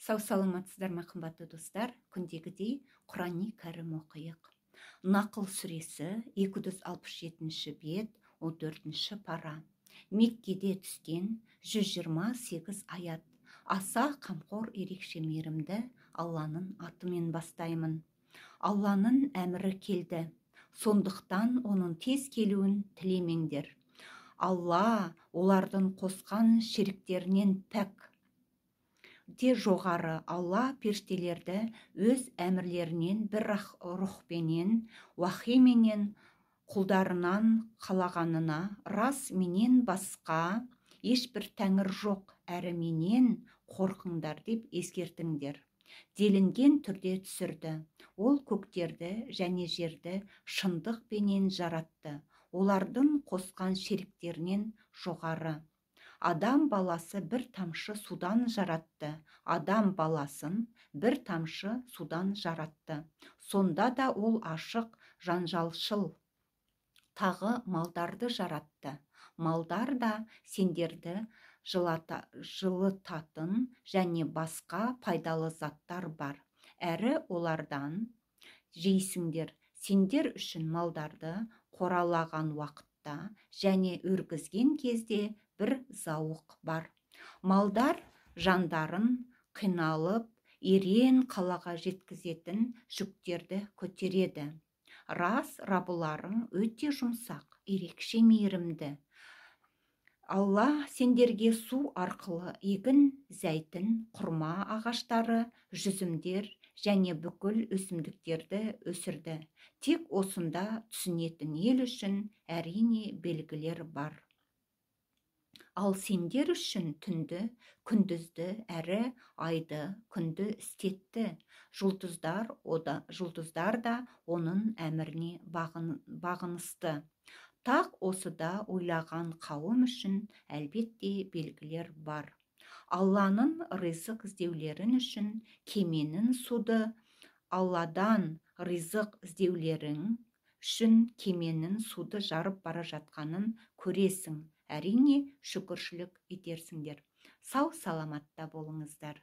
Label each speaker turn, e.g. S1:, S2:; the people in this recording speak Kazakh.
S1: Сау саламатсыздар ма, қымбатты достар? Күндегідей Құран кәрім оқиық. Нақыл сүресі 267 бет, 14 пара. Меккеде түскен 128 аят. Аса қамқор ерекше мейірімді Алланың атымен бастаймын. Алланың әмірі келді. Сондықтан оның тез келуін тілемеңдер. Алла олардың қосқан шеріктерінен пәк де жоғары. Алла періштелерді өз әмірлерінен бір рухпенен, уахименен құлдарынан қалағанына, рас менен басқа ешбір тәңір жоқ, әрі менен қорқыңдар деп ескертіңдер. Делінген түрде түсірді. Ол көктерді және жерді шындықпенен жаратты. Олардың қосқан шеріктерінен жоғары. Адам баласы бір тамшы судан жаратты. Адам баласын бір тамшы судан жаратты. Сонда да ол ашық, жанжалшыл. Тағы малдарды жаратты. Малдар да сендерді жылытатын және басқа пайдалы заттар бар. Әрі олардан жейсіңдер. Сендер үшін малдарды қоралаған уақытта және өргізген кезде бір зауық бар. Малдар жандарын қиналып, ерен қалаға жеткізетін жүктерді көтереді. Рас, Раббыларың өте жұмсақ, ерекше мейірімді. Алла сендерге су арқылы егін, зәйтін, құрма ағаштары, жүзімдер және бүкіл өсімдіктерді өсірді. Тек осында түсінетін ел үшін әрине белгілер бар. Ал сендер үшін түнді, күндізді, әрі айды, күнді істетті. Жұлдыздар да оның әміріне бағынысты. Тақ осыда ойлаған қауым үшін әлбетте белгілер бар. Алланың ризық іздеулерін үшін кеменің суды, Алладан ризық іздеулерің үшін кеменің суды жарып бара жатқанын көресің. Әрине шүкіршілік етерсіңдер. Сау саламатта болыңыздар.